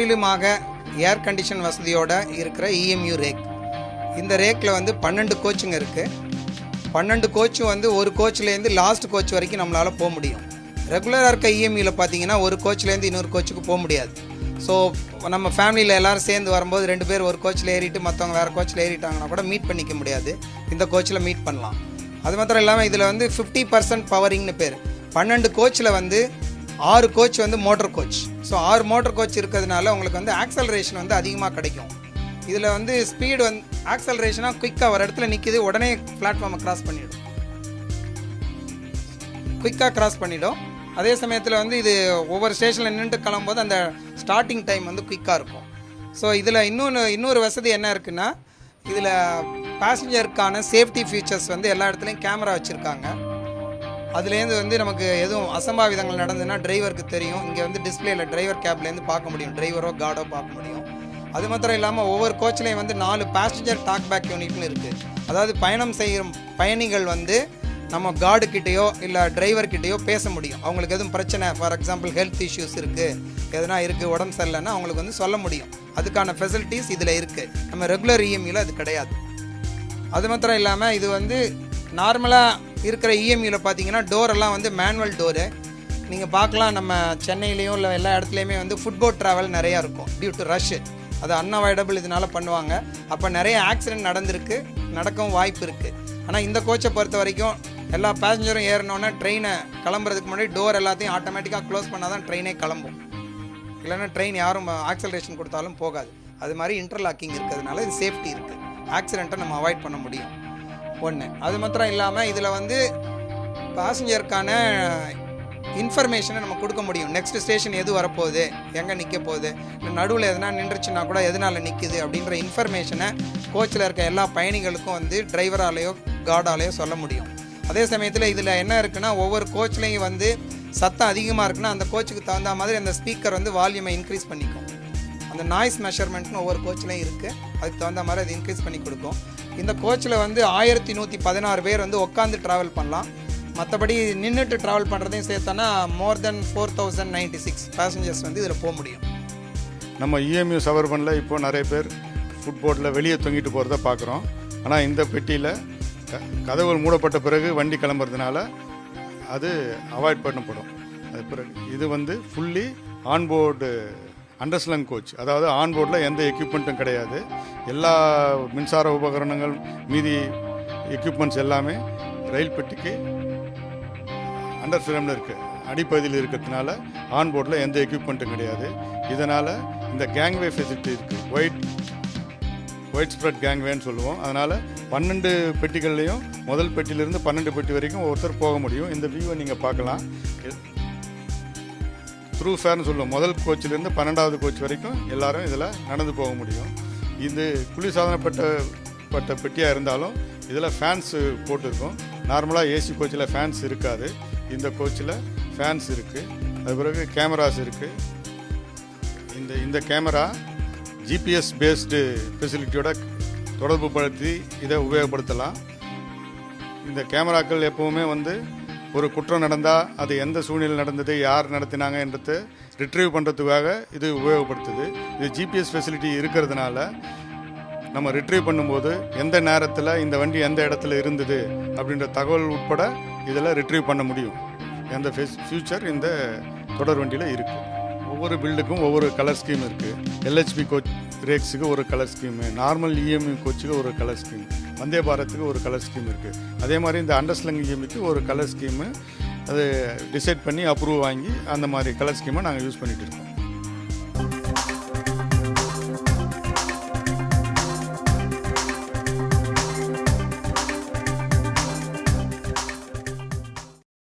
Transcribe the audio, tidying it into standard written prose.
முற்றிலுமாக air condition வசதியோடு இருக்கிற EMU rack. இந்த ரேக்கில் வந்து 12 கோச்சுங்க இருக்குது. 12 கோச்சும் வந்து ஒரு கோச்சிலேருந்து லாஸ்ட் கோச் வரைக்கும் நம்மளால் போக முடியும். ரெகுலராக இருக்க இஎம்யூவில் பார்த்தீங்கன்னா ஒரு கோச்சிலேருந்து இன்னொரு கோச்சுக்கு போக முடியாது. ஸோ நம்ம ஃபேமிலியில் எல்லோரும் சேர்ந்து வரும்போது 2 பேர் ஒரு கோச்சில் ஏறிட்டு மற்றவங்க வேறு கோச்சில் ஏறிட்டாங்கன்னா கூட மீட் பண்ணிக்க முடியாது. இந்த கோச்சில் மீட் பண்ணலாம். அது மாத்திரம் இல்லாமல் இதில் வந்து 50% பவரிங்னு பேர். 12 கோச்சில் வந்து 6 கோச் வந்து motor coach. So 6 motor coach இருக்கிறதுனால உங்களுக்கு வந்து ஆக்சலரேஷன் வந்து அதிகமாக கிடைக்கும். இதில் வந்து ஸ்பீடு வந்து ஆக்சலரேஷனாக குயிக்காக ஒரு இடத்துல நிற்கிது, உடனே பிளாட்ஃபார்மை கிராஸ் பண்ணிவிடும், குயிக்காக கிராஸ் பண்ணிவிடும். அதே சமயத்தில் வந்து இது ஒவ்வொரு ஸ்டேஷனில் நின்றுட்டு கிளம்பும்போது அந்த ஸ்டார்டிங் டைம் வந்து குயிக்காக இருக்கும். ஸோ இதில் இன்னொரு வசதி என்ன இருக்குன்னா, இதில் பேசஞ்சருக்கான சேஃப்டி ஃபீச்சர்ஸ் வந்து எல்லா இடத்துலையும் கேமரா வச்சுருக்காங்க. அதுலேருந்து வந்து நமக்கு எதுவும் அசம்பாவிதங்கள் நடந்ததுன்னா டிரைவருக்கு தெரியும். இங்கே வந்து டிஸ்பிளேயில் டிரைவர் கேப்லேருந்து பார்க்க முடியும், டிரைவரோ கார்டோ பார்க்க முடியும். அது மாத்திரம் இல்லாமல் ஒவ்வொரு கோச்சிலையும் வந்து 4 பேசஞ்சர் டாக் பேக் யூனிட்னு இருக்குது. அதாவது பயணம் செய்கிற பயணிகள் வந்து நம்ம கார்டுக்கிட்டேயோ இல்லை டிரைவர்கிட்டையோ பேச முடியும். அவங்களுக்கு எதுவும் பிரச்சனை, ஃபார் எக்ஸாம்பிள் ஹெல்த் இஷ்யூஸ் இருக்குது, எதனா இருக்குது, உடம்பு சரியில்லைன்னா அவங்களுக்கு வந்து சொல்ல முடியும். அதுக்கான ஃபெசிலிட்டிஸ் இதில் இருக்குது. நம்ம ரெகுலர் இஎம்யூவில் அது கிடையாது. அது மாத்திரம் இல்லாமல் இது வந்து நார்மலாக இருக்கிற இஎம்யூவில் பார்த்தீங்கன்னா டோரெல்லாம் வந்து மேனுவல் டோரு. நீங்கள் பார்க்கலாம், நம்ம சென்னையிலையும் இல்லை எல்லா இடத்துலையுமே வந்து ஃபுட்போட் ட்ராவல் நிறையா இருக்கும் டியூ டு ரஷ்ஷு. அது அன்அவாய்டபிள், இதனால் பண்ணுவாங்க. அப்போ நிறைய ஆக்சிடென்ட் நடந்திருக்கு, நடக்கவும் வாய்ப்பு இருக்குது. ஆனால் இந்த கோச்சை பொறுத்த வரைக்கும் எல்லா பேசஞ்சரும் ஏறினோன்னே ட்ரெயினை கிளம்புறதுக்கு முன்னாடி டோர் எல்லாத்தையும் ஆட்டோமேட்டிக்காக க்ளோஸ் பண்ணால் தான் ட்ரெயினே கிளம்பும். இல்லைன்னா ட்ரெயின் யாரும் ஆக்சலரேஷன் கொடுத்தாலும் போகாது. அது மாதிரி இன்டர்லாக்கிங் இருக்கிறதுனால இது சேஃப்டி இருக்குது. ஆக்சிடெண்ட்டை நம்ம அவாய்ட் பண்ண முடியும். ஒன்று. அது மாத்திரம் இல்லாமல் இதில் வந்து பேசஞ்சருக்கான இன்ஃபர்மேஷனை நம்ம கொடுக்க முடியும். நெக்ஸ்ட் ஸ்டேஷன் எது வரப்போகுது, எங்கே நிற்க போகுது, நடுவில் எதனா நின்றுச்சுன்னா கூட எதனால் நிற்கிது அப்படின்ற இன்ஃபர்மேஷனை கோச்சில் இருக்க எல்லா பயணிகளுக்கும் வந்து டிரைவராலேயோ கார்டாலேயோ சொல்ல முடியும். அதே சமயத்தில் இதில் என்ன இருக்குன்னா, ஒவ்வொரு கோச்லேயும் வந்து சத்தம் அதிகமாக இருக்குன்னா அந்த கோச்சுக்கு தகுந்த மாதிரி அந்த ஸ்பீக்கர் வந்து வால்யூமை இன்க்ரீஸ் பண்ணிக்கும். அந்த நாய்ஸ் மெஷர்மெண்ட்னு ஒவ்வொரு கோச்சிலையும் இருக்குது. அதுக்கு தகுந்த மாதிரி அது இன்க்ரீஸ் பண்ணி கொடுக்கும். இந்த கோச்சில் வந்து 1116 பேர் வந்து உட்காந்து ட்ராவல் பண்ணலாம். மற்றபடி நின்றுட்டு ட்ராவல் பண்ணுறதையும் சேர்த்தோன்னா மோர் தென் 4096 பேசஞ்சர்ஸ் வந்து இதில் போக முடியும். நம்ம இஎம்யூ சபர்பனில் இப்போது நிறைய பேர் ஃபுட்போர்ட்டில் வெளியே தொங்கிட்டு போகிறத பார்க்குறோம். ஆனால் இந்த பெட்டியில் கதவுகள் மூடப்பட்ட பிறகு வண்டி கிளம்புறதுனால அது அவாய்ட் பண்ணப்படும். அது பிறகு இது வந்து ஃபுல்லி ஆன்போர்டு அண்டர்ஸ்லங் கோச். அதாவது ஆன்போர்டில் எந்த எக்யூப்மெண்ட்டும் கிடையாது. எல்லா மின்சார உபகரணங்கள் மீதி எக்யூப்மெண்ட்ஸ் எல்லாமே ரயில் பெட்டிக்கு அண்டர் ஃப்ரேமில் இருக்குது, அடிப்பகுதியில் இருக்கிறதுனால ஆன்போர்டில் எந்த எக்யூப்மெண்ட்டும் கிடையாது. இதனால் இந்த கேங்வே ஃபெசிலிட்டி இருக்குது, ஒயிட் ஸ்ப்ரெட் கேங்வேன்னு சொல்லுவோம். அதனால் 12 பெட்டிகள்லேயும் முதல் பெட்டியிலிருந்து 12 பெட்டி வரைக்கும் ஒருத்தர் போக முடியும். இந்த வியூவை நீங்கள் பார்க்கலாம். த்ரூ ஃபேர்னு சொல்லுவோம். முதல் கோச்சிலேருந்து 12வது கோச் வரைக்கும் எல்லாரும் இதில் நடந்து போக முடியும். இது குளிர்சாதனப்பட்ட பெட்டியாக இருந்தாலும் இதில் ஃபேன்ஸு போட்டிருக்கும். நார்மலாக ஏசி கோச்சில் ஃபேன்ஸ் இருக்காது. இந்த கோச்சில் ஃபேன்ஸ் இருக்குது. அது பிறகு கேமராஸ் இருக்குது. இந்த கேமரா ஜிபிஎஸ் பேஸ்டு ஃபெசிலிட்டியோட தொடர்பு படுத்தி இதை உபயோகப்படுத்தலாம். இந்த கேமராக்கள் எப்போவுமே வந்து ஒரு குற்றம் நடந்தால் அது எந்த சூழ்நிலை நடந்தது, யார் நடத்தினாங்க என்றதை ரிட்ரீவ் பண்ணுறதுக்காக இது உபயோகப்படுத்துது. இது ஜிபிஎஸ் ஃபெசிலிட்டி இருக்கிறதுனால நம்ம ரிட்ரீவ் பண்ணும்போது எந்த நேரத்தில் இந்த வண்டி எந்த இடத்துல இருந்தது அப்படின்ற தகவல் உட்பட இதில் ரிட்ரீவ் பண்ண முடியும். அந்த ஃபியூச்சர் இந்த தொடர் வண்டியில் இருக்குது. ஒவ்வொரு பில்டுக்கும் ஒவ்வொரு கலர் ஸ்கீம் இருக்குது. எல்ஹெச்பி கோச் ரேக்ஸுக்கு ஒரு கலர் ஸ்கீமு, நார்மல் இஎம்யூ கோச்சுக்கு ஒரு கலர் ஸ்கீம், வந்தே பாரத்துக்கு ஒரு கலர் ஸ்கீம் இருக்குது. அதே மாதிரி இந்த அண்டர்ஸ்லங் இஎம்யூக்கு ஒரு கலர் ஸ்கீமு அது டிசைட் பண்ணி அப்ரூவ் வாங்கி அந்த மாதிரி கலர் ஸ்கீமை நாங்கள் யூஸ் பண்ணிகிட்டு இருக்கோம்.